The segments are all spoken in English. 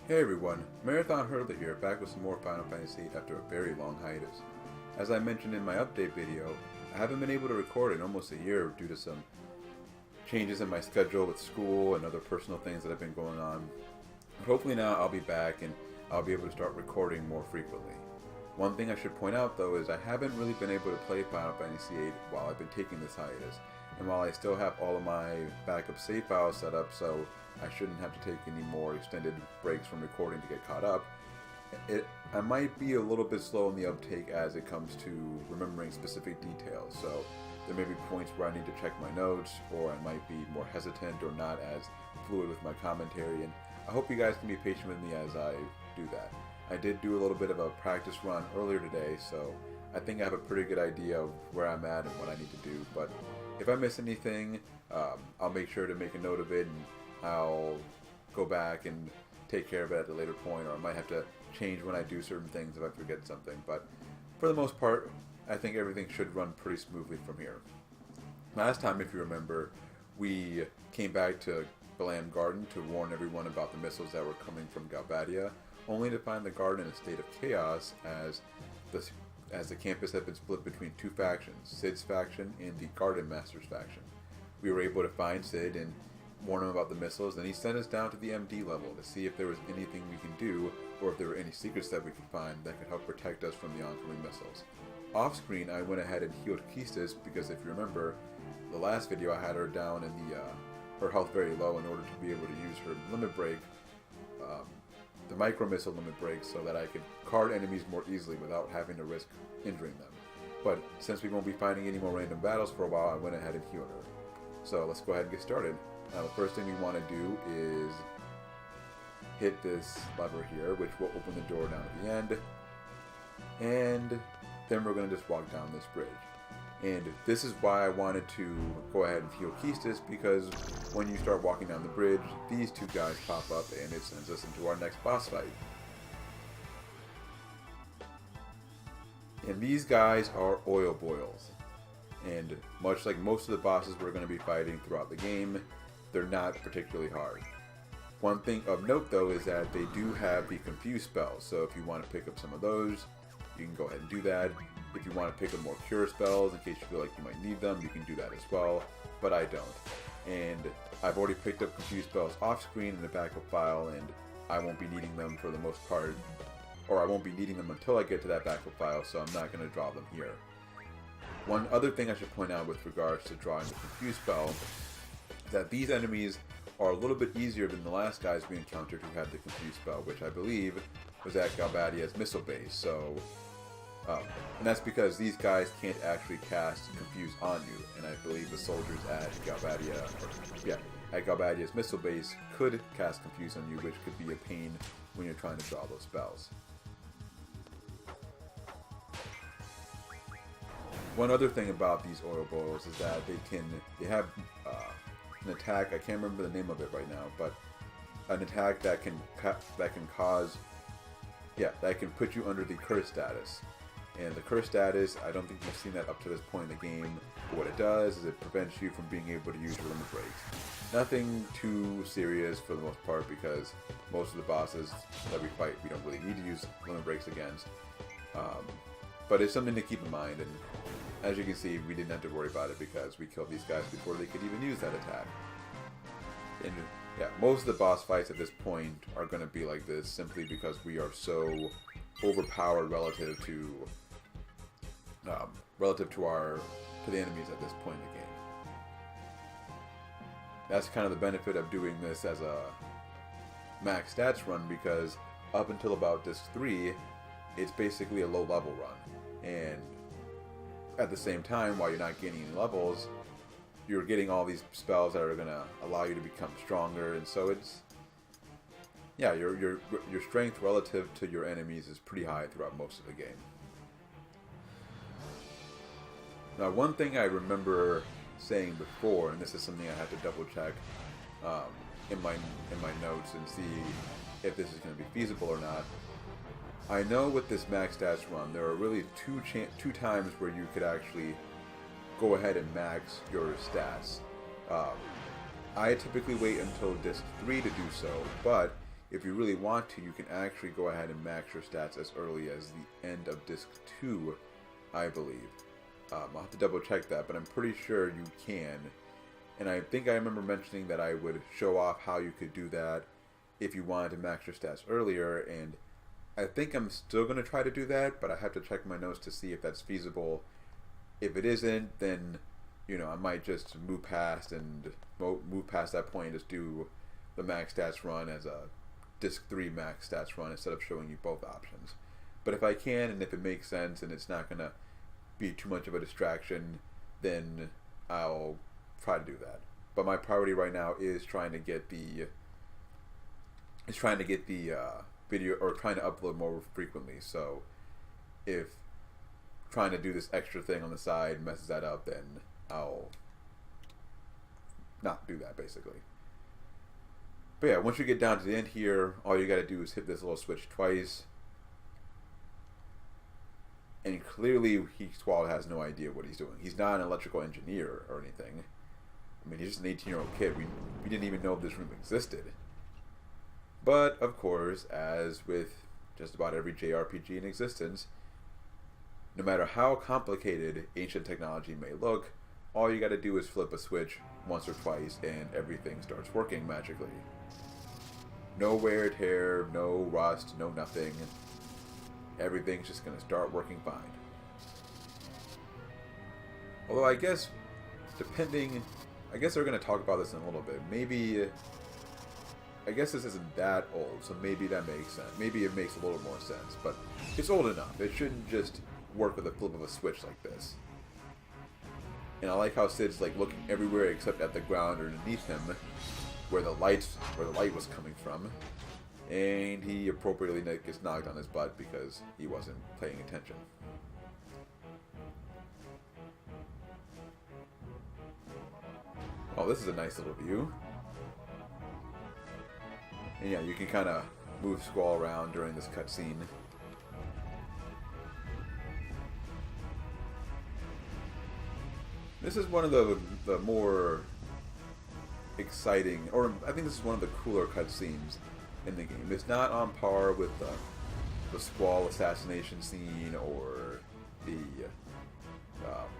Hey everyone, Marathon Hurdler here, back with some more Final Fantasy VIII after a very long hiatus. As I mentioned in my update video, I haven't been able to record in almost a year due to some changes in my schedule with school and other personal things that have been going on. But hopefully now I'll be back and I'll be able to start recording more frequently. One thing I should point out though is I haven't really been able to play Final Fantasy VIII while I've been taking this hiatus. And while I still have all of my backup save files set up so I shouldn't have to take any more extended breaks from recording to get caught up, I might be a little bit slow in the uptake as it comes to remembering specific details. So there may be points where I need to check my notes, or I might be more hesitant or not as fluid with my commentary, and I hope you guys can be patient with me as I do that. I did do a little bit of a practice run earlier today, so I think I have a pretty good idea of where I'm at and what I need to do, but if I miss anything, I'll make sure to make a note of it, and I'll go back and take care of it at a later point, or I might have to change when I do certain things if I forget something. But for the most part, I think everything should run pretty smoothly from here. Last time, if you remember, we came back to Balamb Garden to warn everyone about the missiles that were coming from Galbadia, only to find the garden in a state of chaos as the campus had been split between two factions, Cid's faction and the Garden Master's faction. We were able to find Cid and warn him about the missiles, and he sent us down to the MD level to see if there was anything we could do, or if there were any secrets that we could find that could help protect us from the oncoming missiles. Off screen, I went ahead and healed Kistis because if you remember, the last video I had her down in her health very low in order to be able to use her limit break, the micro missile limit break, so that I could card enemies more easily without having to risk injuring them. But since we won't be fighting any more random battles for a while, I went ahead and healed her. So let's go ahead and get started. Now the first thing we want to do is hit this lever here, which will open the door down at the end, and then we're going to just walk down this bridge. And this is why I wanted to go ahead and heal Kistis, because when you start walking down the bridge, these two guys pop up and it sends us into our next boss fight. And these guys are oil boils. And much like most of the bosses we're going to be fighting throughout the game, they're not particularly hard. One thing of note though is that they do have the confuse spells, so if you want to pick up some of those, you can go ahead and do that. If you want to pick up more cure spells in case you feel like you might need them, you can do that as well, but I don't. And I've already picked up confuse spells off screen in the backup file, and I won't be needing them for the most part, or I won't be needing them until I get to that backup file, so I'm not going to draw them here. One other thing I should point out with regards to drawing the confuse spell is that these enemies are a little bit easier than the last guys we encountered who had the confuse spell, which I believe was at Galbadia's missile base. So, and that's because these guys can't actually cast confuse on you, and I believe the soldiers at Galbadia's missile base could cast confuse on you, which could be a pain when you're trying to draw those spells. One other thing about these oil boils is that they have an attack. I can't remember the name of it right now, but an attack that can put you under the curse status. And the curse status, I don't think you've seen that up to this point in the game. But what it does is it prevents you from being able to use your limit breaks. Nothing too serious for the most part, because most of the bosses that we fight, we don't really need to use limit breaks against. But it's something to keep in mind, and as you can see, we didn't have to worry about it because we killed these guys before they could even use that attack. And yeah, most of the boss fights at this point are going to be like this simply because we are so overpowered relative to the enemies at this point in the game. That's kind of the benefit of doing this as a max stats run, because up until about disc 3, it's basically a low level run, and at the same time, while you're not gaining any levels, you're getting all these spells that are going to allow you to become stronger, and so it's, yeah, your strength relative to your enemies is pretty high throughout most of the game. Now, one thing I remember saying before, and this is something I had to double check in my notes and see if this is going to be feasible or not. I know with this max stats run, there are really two times where you could actually go ahead and max your stats. I typically wait until disc 3 to do so, but if you really want to, you can actually go ahead and max your stats as early as the end of Disc 2, I believe. I'll have to double check that, but I'm pretty sure you can. And I think I remember mentioning that I would show off how you could do that if you wanted to max your stats earlier, and I think I'm still going to try to do that, but I have to check my notes to see if that's feasible. If it isn't, then, you know, I might just move past that point and just do the max stats run as a Disc 3 max stats run instead of showing you both options. But if I can, and if it makes sense, and it's not going to be too much of a distraction, then I'll try to do that. But my priority right now is trying to get the video, or trying to upload more frequently. So if trying to do this extra thing on the side messes that up, then I'll not do that, basically. But yeah, once you get down to the end here, all you got to do is hit this little switch twice. And clearly, Squall has no idea what he's doing. He's not an electrical engineer or anything. I mean, he's just an 18-year-old kid. We didn't even know this room existed. But, of course, as with just about every JRPG in existence, no matter how complicated ancient technology may look, all you gotta do is flip a switch once or twice and everything starts working magically. No wear and tear, no rust, no nothing. Everything's just gonna start working fine. Although I guess they're gonna talk about this in a little bit. Maybe, I guess this isn't that old, so maybe that makes sense. Maybe it makes a little more sense, but it's old enough. It shouldn't just work with a flip of a switch like this. And I like how Sid's like looking everywhere except at the ground underneath him, where the light was coming from, and he appropriately gets knocked on his butt because he wasn't paying attention. Oh, this is a nice little view. And yeah, you can kind of move Squall around during this cutscene. This is one of the more exciting, or I think this is one of the cooler cutscenes in the game. It's not on par with the Squall assassination scene or the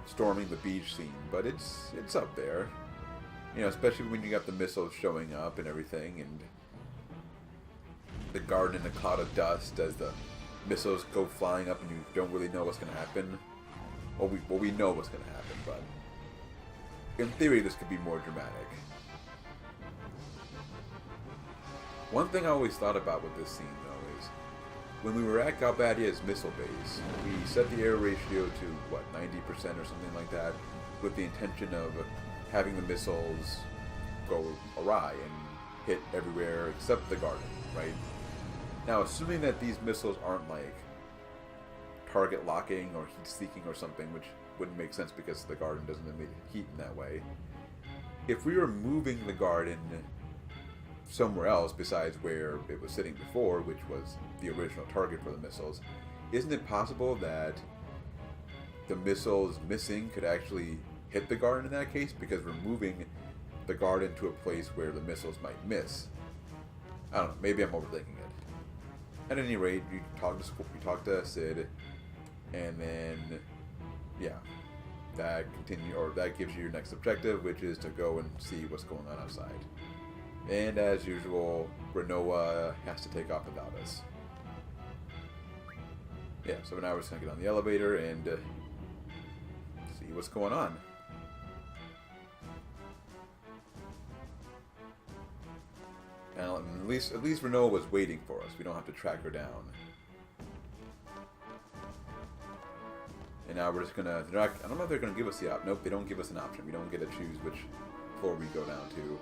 storming the beach scene, but it's up there. You know, especially when you got the missiles showing up and everything, and the garden in a cloud of dust as the missiles go flying up and you don't really know what's going to happen. Well, we know what's going to happen, but in theory this could be more dramatic. One thing I always thought about with this scene, though, is when we were at Galbadia's missile base, we set the air ratio to, what, 90% or something like that, with the intention of having the missiles go awry and hit everywhere except the garden, right? Now, assuming that these missiles aren't like target locking or heat seeking or something, which wouldn't make sense because the garden doesn't emit heat in that way. If we were moving the garden somewhere else besides where it was sitting before, which was the original target for the missiles, isn't it possible that the missiles missing could actually hit the garden in that case, because we're moving the garden to a place where the missiles might miss? I don't know, maybe I'm overthinking it. At any rate, you talk to Sid, and then yeah, that gives you your next objective, which is to go and see what's going on outside. And as usual, Rinoa has to take off without us. Yeah, so now we're just gonna get on the elevator and see what's going on. And at least Rinoa was waiting for us. We don't have to track her down. And now we're just gonna. I don't know if they're gonna give us the option. Nope, they don't give us an option. We don't get to choose which floor we go down to.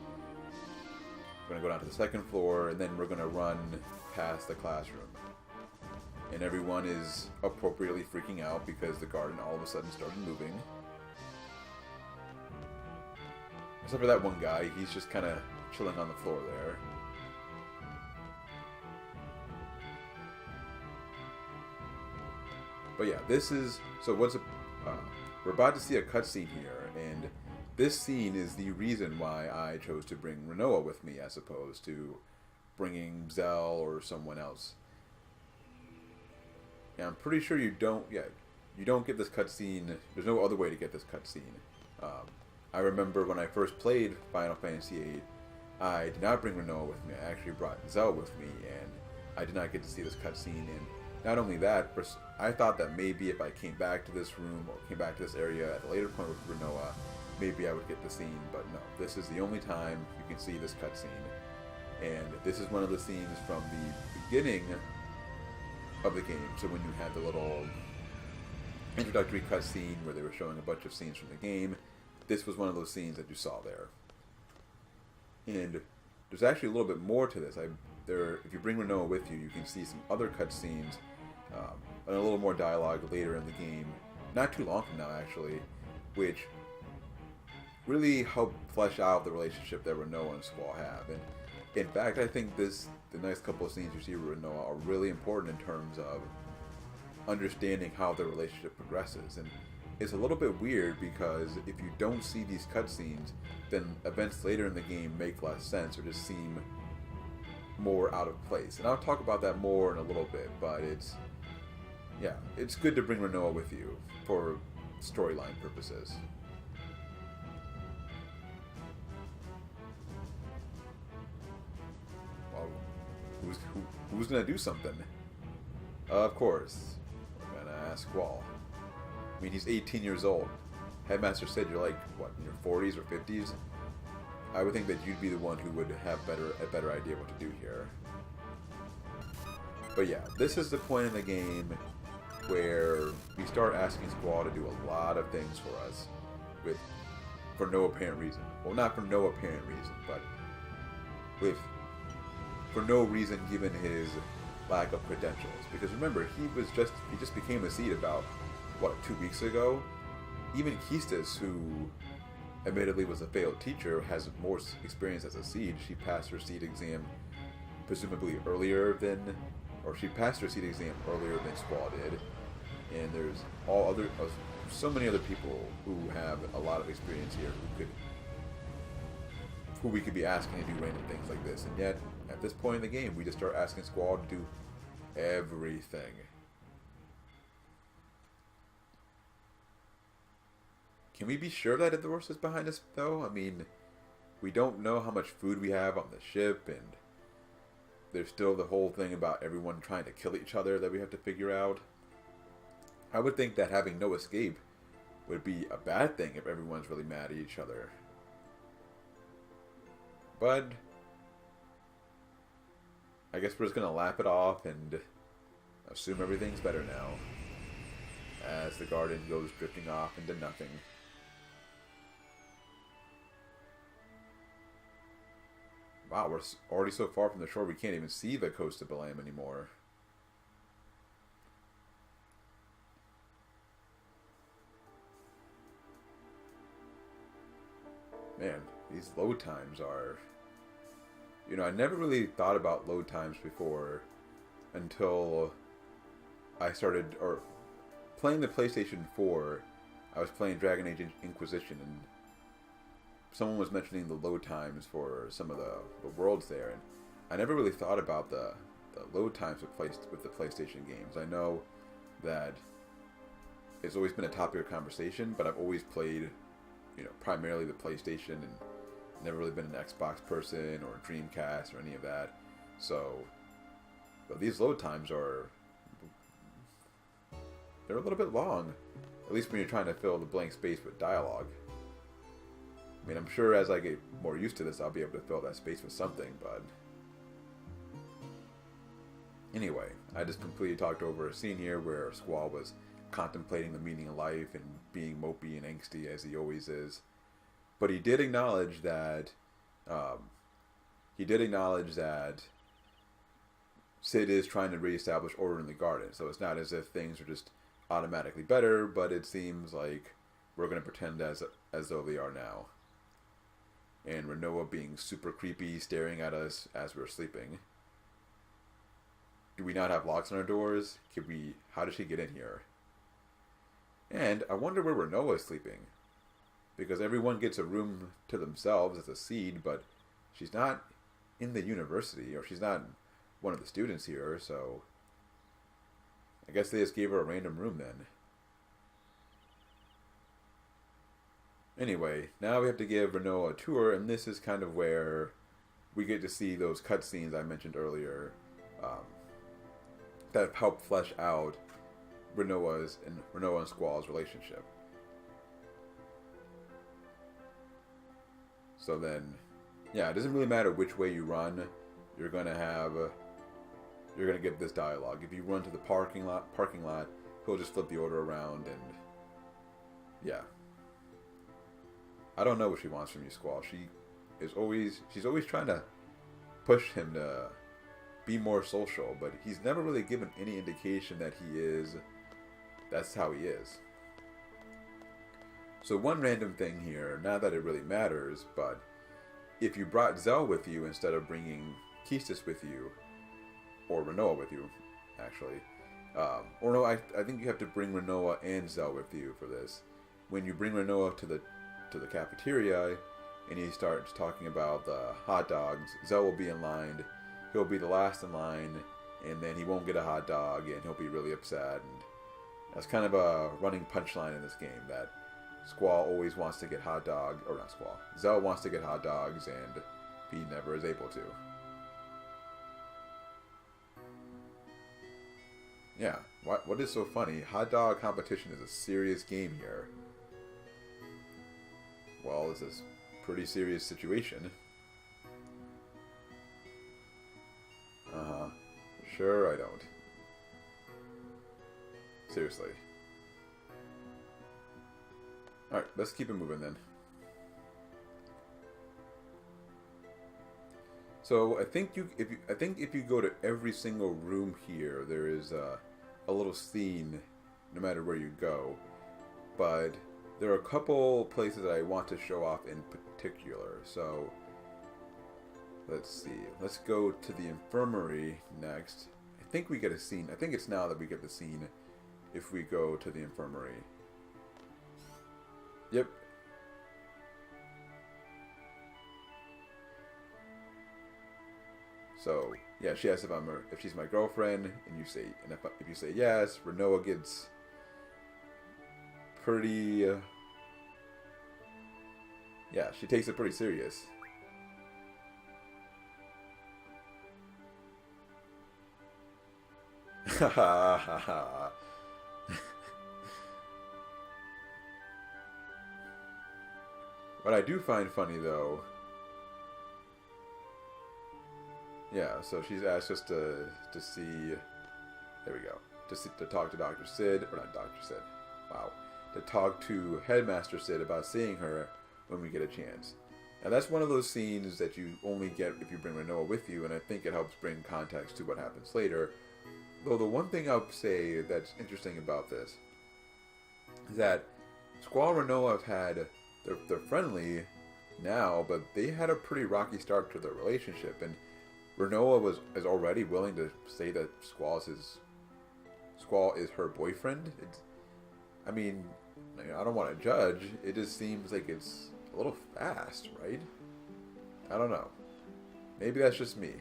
We're gonna go down to the second floor, and then we're gonna run past the classroom. And everyone is appropriately freaking out because the garden all of a sudden started moving. Except for that one guy, he's just kind of chilling on the floor there. But yeah, this is, so we're about to see a cutscene here, and this scene is the reason why I chose to bring Rinoa with me as opposed to bringing Zell or someone else. Yeah, I'm pretty sure you don't. Yeah, you don't get this cutscene. There's no other way to get this cutscene. I remember when I first played Final Fantasy VIII, I did not bring Rinoa with me. I actually brought Zell with me, and I did not get to see this cutscene. And not only that, but I thought that maybe if I came back to this room or came back to this area at a later point with Rinoa, maybe I would get the scene. But no, this is the only time you can see this cutscene. And this is one of the scenes from the beginning of the game. So when you had the little introductory cutscene where they were showing a bunch of scenes from the game, this was one of those scenes that you saw there. And there's actually a little bit more to this. If you bring Rinoa with you, you can see some other cutscenes and a little more dialogue later in the game, not too long from now actually, which really help flesh out the relationship that Rinoa and Squall have. And in fact, I think the next couple of scenes you see with Rinoa are really important in terms of understanding how the relationship progresses. And it's a little bit weird because if you don't see these cutscenes, then events later in the game make less sense or just seem more out of place. And I'll talk about that more in a little bit, but it's good to bring Rinoa with you for storyline purposes. Well, who's gonna do something? Of course, we're gonna ask Squall. I mean, he's 18 years old. Headmaster said you're like, what, in your 40s or 50s? I would think that you'd be the one who would have a better idea what to do here. But yeah, this is the point in the game where we start asking Squall to do a lot of things for us for no apparent reason. Well, not for no apparent reason, but for no reason given his lack of credentials. Because remember, he just became a seed about 2 weeks ago. Even Keistis, who admittedly was a failed teacher, has more experience as a seed. She passed her seed exam presumably she passed her seed exam earlier than Squall did. And there's so many other people who have a lot of experience here who we could be asking to do random things like this. And yet, at this point in the game, we just start asking Squall to do everything. Can we be sure that the horse is behind us, though? I mean, we don't know how much food we have on the ship, and there's still the whole thing about everyone trying to kill each other that we have to figure out. I would think that having no escape would be a bad thing if everyone's really mad at each other. But I guess we're just going to laugh it off and assume everything's better now, as the garden goes drifting off into nothing. Wow, we're already so far from the shore we can't even see the coast of Balamb anymore. Man, these load times are... I never really thought about load times before until I started playing the PlayStation 4. I was playing Dragon Age Inquisition, and someone was mentioning the load times for some of the worlds there, and I never really thought about the load times with the PlayStation games. I know that it's always been a topic of conversation, but I've always played, primarily the PlayStation, and never really been an Xbox person or a Dreamcast or any of that. So, but these load times they're a little bit long, at least when you're trying to fill the blank space with dialogue. I mean, I'm sure as I get more used to this, I'll be able to fill that space with something, but... Anyway, I just completely talked over a scene here where Squall was contemplating the meaning of life and being mopey and angsty as he always is. But he did acknowledge that... Sid is trying to reestablish order in the garden, so it's not as if things are just automatically better, but it seems like we're going to pretend as though they are now. And Rinoa being super creepy, staring at us as we're sleeping. Do we not have locks on our doors? How did she get in here? And I wonder where Rinoa is sleeping. Because everyone gets a room to themselves as a seed, but she's not in the university, or she's not one of the students here, so I guess they just gave her a random room then. Anyway, now we have to give Rinoa a tour, and this is kind of where we get to see those cutscenes I mentioned earlier that help flesh out Rinoa and Squall's relationship. So then, yeah, it doesn't really matter which way you run. You're gonna get this dialogue. If you run to the parking lot, he'll just flip the order around, and yeah. I don't know what she wants from you, Squall. She's always trying to push him to be more social, but he's never really given any indication that that's how he is. So one random thing here, not that it really matters, but if you brought Zell with you instead of bringing Keistis with you, or Rinoa with you, actually, or no, I think you have to bring Rinoa and Zell with you for this. When you bring Rinoa to the cafeteria, and he starts talking about the hot dogs, Zell will be in line. He'll be the last in line, and then he won't get a hot dog, and he'll be really upset. And that's kind of a running punchline in this game, that Squall always wants to get hot dogs, or not Squall, Zell wants to get hot dogs, and he never is able to. Yeah, what is so funny? Hot dog competition is a serious game here. Well, this is a pretty serious situation. Sure, I don't. Seriously. Alright, let's keep it moving then. So I think if you go to every single room here, there is a little scene, no matter where you go. But there are a couple places that I want to show off in particular. So let's see. Let's go to the infirmary next. I think we get a scene. I think it's now that we get the scene if we go to the infirmary. Yep. So yeah, she asks if she's my girlfriend, and if you say yes, Rinoa gets pretty. Yeah, she takes it pretty serious. Ha ha ha ha. What I do find funny, though, yeah, so she's asked us to see, there we go, to talk to Dr. Sid, or not Dr. Sid, wow, to talk to Headmaster Sid about seeing her when we get a chance. And that's one of those scenes that you only get if you bring Rinoa with you, and I think it helps bring context to what happens later. Though the one thing I'll say that's interesting about this is that Squall and Rinoa have had, they're friendly now, but they had a pretty rocky start to their relationship, and Rinoa is already willing to say that Squall is her boyfriend. I mean, I don't want to judge. It just seems like it's a little fast, right? I don't know. Maybe that's just me.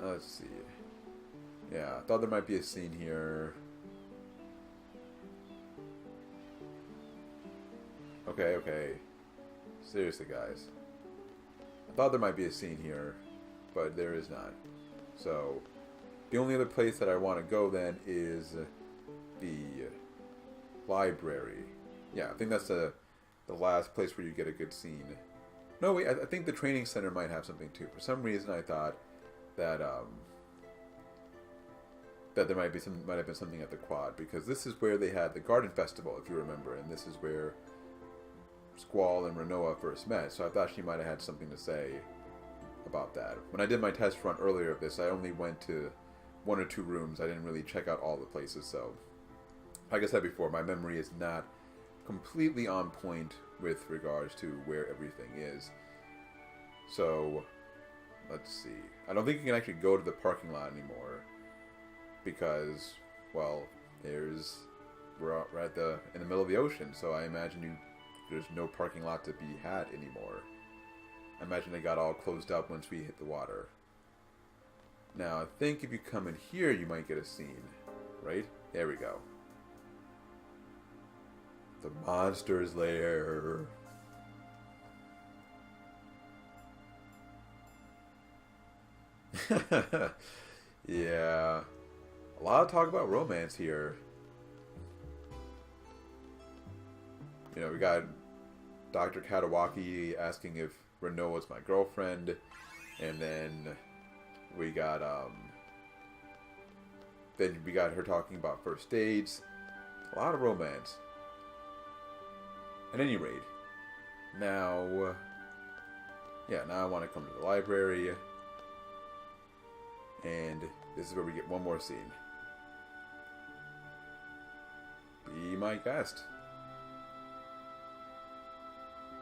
Let's see. Yeah, I thought there might be a scene here. Okay. Seriously, guys. I thought there might be a scene here, but there is not. So, the only other place that I want to go then is the library. Yeah, I think that's the last place where you get a good scene. No, wait, I think the training center might have something too. For some reason, I thought that that there might have been something at the quad, because this is where they had the garden festival, if you remember, and this is where Squall and Rinoa first met. So I thought she might have had something to say about that. When I did my test run earlier of this, I only went to 1 or 2 rooms. I didn't really check out all the places, so like I said before, my memory is not completely on point with regards to where everything is. So let's see. I don't think you can actually go to the parking lot anymore because, well, we're in the middle of the ocean, so I imagine there's no parking lot to be had anymore. I imagine they got all closed up once we hit the water. Now, I think if you come in here, you might get a scene. Right? There we go. The monster's lair. Yeah. A lot of talk about romance here. You know, we got Dr. Katawaki asking if Rinoa is my girlfriend. And then we got, her talking about first dates. A lot of romance. At any rate, now, now I want to come to the library. And this is where we get one more scene. Be my guest.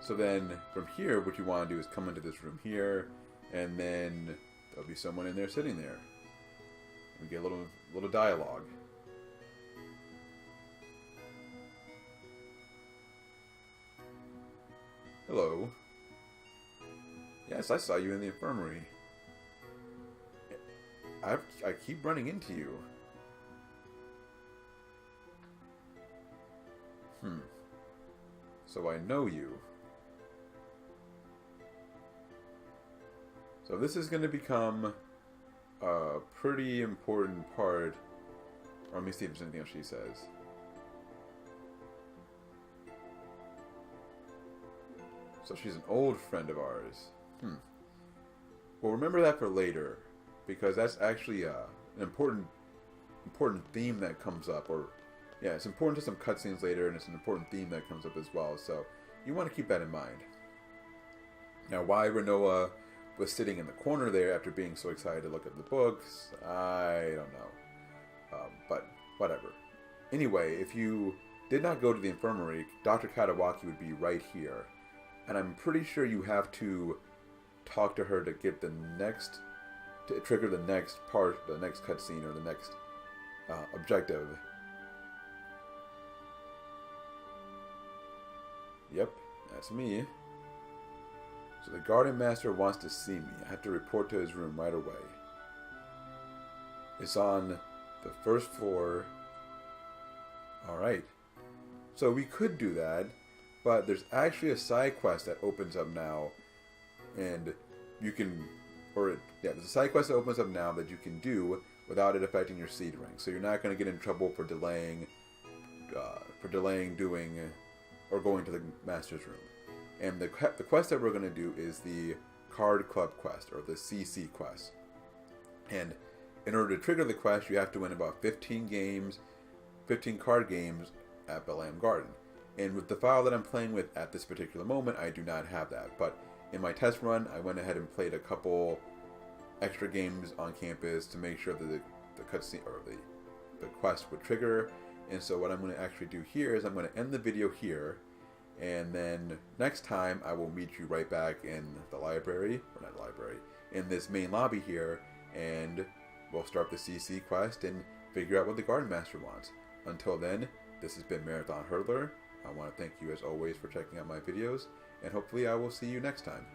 So then, from here, what you want to do is come into this room here, and then there'll be someone in there sitting there. We get a little dialogue. Hello. Yes, I saw you in the infirmary. I keep running into you. So I know you. So this is going to become a pretty important part. Or let me see if there's anything else she says. So she's an old friend of ours. Well, remember that for later, because that's actually an important theme that comes up. Or, yeah, it's important to some cutscenes later, and it's an important theme that comes up as well. So you want to keep that in mind. Now, why Rinoa was sitting in the corner there after being so excited to look at the books, I don't know. But whatever. Anyway, if you did not go to the infirmary, Dr. Katawaki would be right here. And I'm pretty sure you have to talk to her to get the next, to trigger the next part, the next cutscene, or the next objective. Yep, that's me. So the garden master wants to see me. I have to report to his room right away. It's on the first floor. Alright. So we could do that, but there's actually a side quest that opens up now. And you can, there's a side quest that opens up now that you can do without it affecting your seed rank. So you're not going to get in trouble for delaying doing or going to the master's room. And the quest that we're going to do is the card club quest, or the CC quest. And in order to trigger the quest, you have to win about 15 card games at Balamb Garden. And with the file that I'm playing with at this particular moment, I do not have that. But in my test run, I went ahead and played a couple extra games on campus to make sure that the cutscene or the quest would trigger. And so what I'm going to actually do here is I'm going to end the video here, and then next time I will meet you right back in the library, or not library, in this main lobby here, and we'll start the CC quest and figure out what the Garden Master wants. Until then, this has been Marathon Hurdler. I want to thank you as always for checking out my videos, and hopefully I will see you next time.